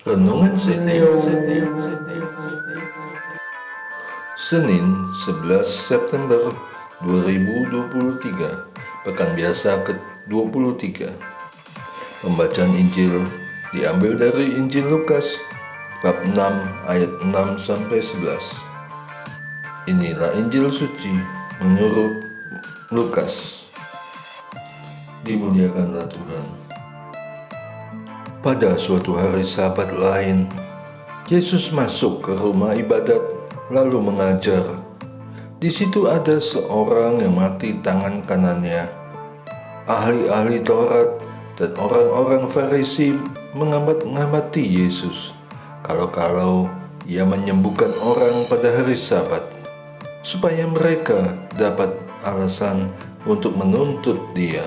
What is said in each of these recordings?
Renungan Sineo Senin 11 September 2023, Pekan Biasa ke-23. Pembacaan Injil diambil dari Injil Lukas bab 6 ayat 6-11. Inilah Injil suci menurut Lukas. Dimuliakanlah Tuhan. Pada suatu hari Sabat lain, Yesus masuk ke rumah ibadat lalu mengajar. Di situ ada seorang yang mati tangan kanannya. Ahli-ahli Taurat dan orang-orang Farisi mengamati Yesus kalau ia menyembuhkan orang pada hari Sabat, supaya mereka dapat alasan untuk menuntut dia.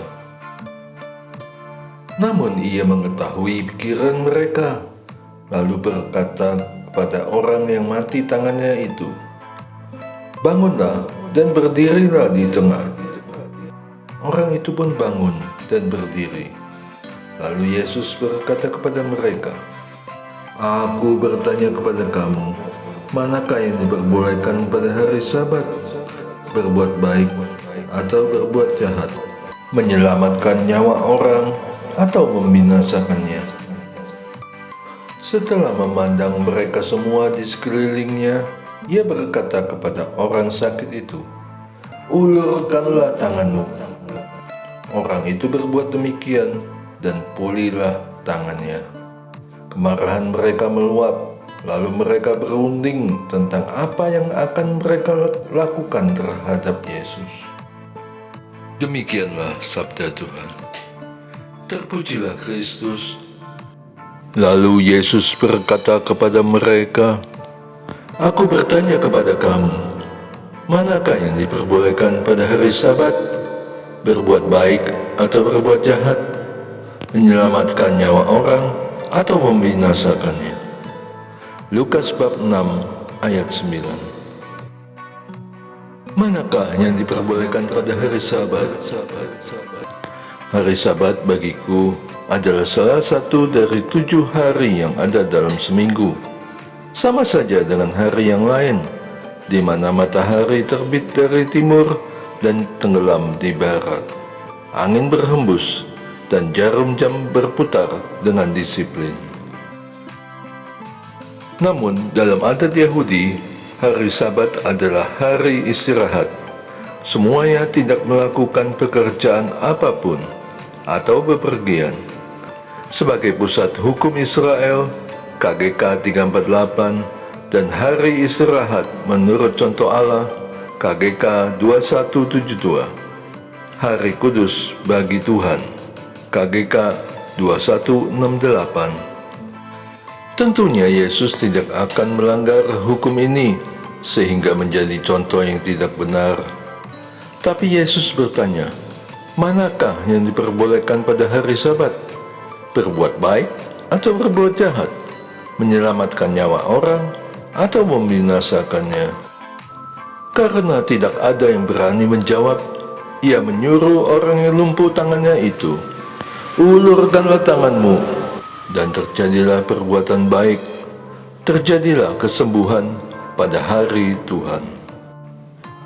Namun ia mengetahui pikiran mereka, lalu berkata kepada orang yang mati tangannya itu, "Bangunlah dan berdirilah di tengah." Orang itu pun bangun dan berdiri. Lalu Yesus berkata kepada mereka, "Aku bertanya kepada kamu, manakah yang diperbolehkan pada hari Sabat? Berbuat baik atau berbuat jahat? Menyelamatkan nyawa orang atau membinasakannya?" Setelah memandang mereka semua di sekelilingnya, ia berkata kepada orang sakit itu, "Ulurkanlah tanganmu." Orang itu berbuat demikian, dan pulihlah tangannya. Kemarahan mereka meluap, lalu mereka berunding tentang apa yang akan mereka lakukan terhadap Yesus. Demikianlah sabda Tuhan. Terpujilah Kristus. Lalu Yesus berkata kepada mereka, "Aku bertanya kepada kamu, manakah yang diperbolehkan pada hari Sabat? Berbuat baik atau berbuat jahat? Menyelamatkan nyawa orang atau membinasakannya?" Lukas bab 6 ayat 9. Manakah yang diperbolehkan pada hari Sabat? Hari Sabat bagiku adalah salah satu dari 7 hari yang ada dalam seminggu. Sama saja dengan hari yang lain, di mana matahari terbit dari timur dan tenggelam di barat. Angin berhembus dan jarum jam berputar dengan disiplin. Namun dalam adat Yahudi, hari Sabat adalah hari istirahat. Semuanya tidak melakukan pekerjaan apapun atau bepergian. Sebagai pusat hukum Israel, KGK 348 dan hari istirahat menurut contoh Allah, KGK 2172. Hari kudus bagi Tuhan, KGK 2168. Tentunya Yesus tidak akan melanggar hukum ini sehingga menjadi contoh yang tidak benar. Tapi Yesus bertanya, manakah yang diperbolehkan pada hari Sabat? Berbuat baik atau berbuat jahat? Menyelamatkan nyawa orang atau membinasakannya? Karena tidak ada yang berani menjawab, ia menyuruh orang yang lumpuh tangannya itu, "Ulurkanlah tanganmu." Dan terjadilah perbuatan baik, terjadilah kesembuhan pada hari Tuhan.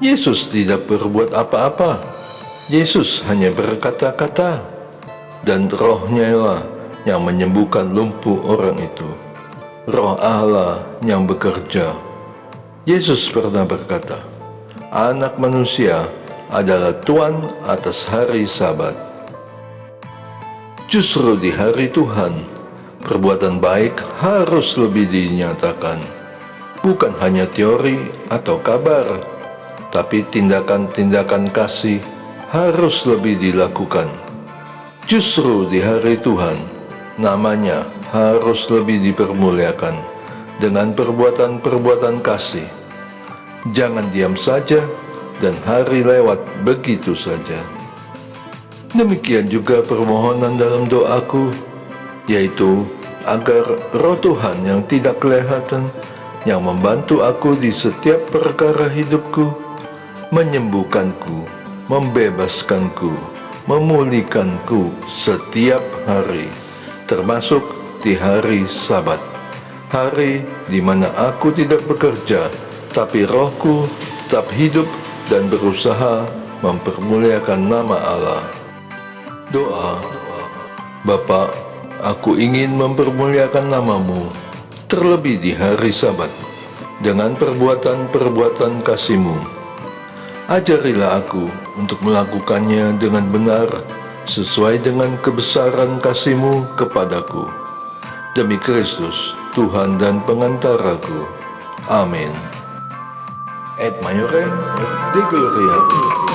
Yesus tidak berbuat apa-apa. Yesus hanya berkata-kata, dan Roh-Nya lah yang menyembuhkan lumpuh orang itu. Roh Allah yang bekerja. Yesus pernah berkata, Anak Manusia adalah Tuan atas hari Sabat. Justru di hari Tuhan, perbuatan baik harus lebih dinyatakan. Bukan hanya teori atau kabar, tapi tindakan-tindakan kasih harus lebih dilakukan. Justru di hari Tuhan, namanya harus lebih dipermuliakan dengan perbuatan-perbuatan kasih. Jangan diam saja dan hari lewat begitu saja. Demikian juga permohonan dalam doaku, yaitu agar Roh Tuhan yang tidak kelihatan, yang membantu aku di setiap perkara hidupku, menyembuhkanku, membebaskanku, memulihkanku setiap hari, termasuk di hari Sabat. hari di mana aku tidak bekerja, tapi rohku tetap hidup dan berusaha mempermuliakan nama Allah. Doa. Bapa, aku ingin mempermuliakan namamu, terlebih di hari Sabat, dengan perbuatan-perbuatan kasih-Mu. Ajarilah aku untuk melakukannya dengan benar, sesuai dengan kebesaran kasih-Mu kepadaku. Demi Kristus, Tuhan dan pengantaraku. Amin. Et Majore Dei Gloria.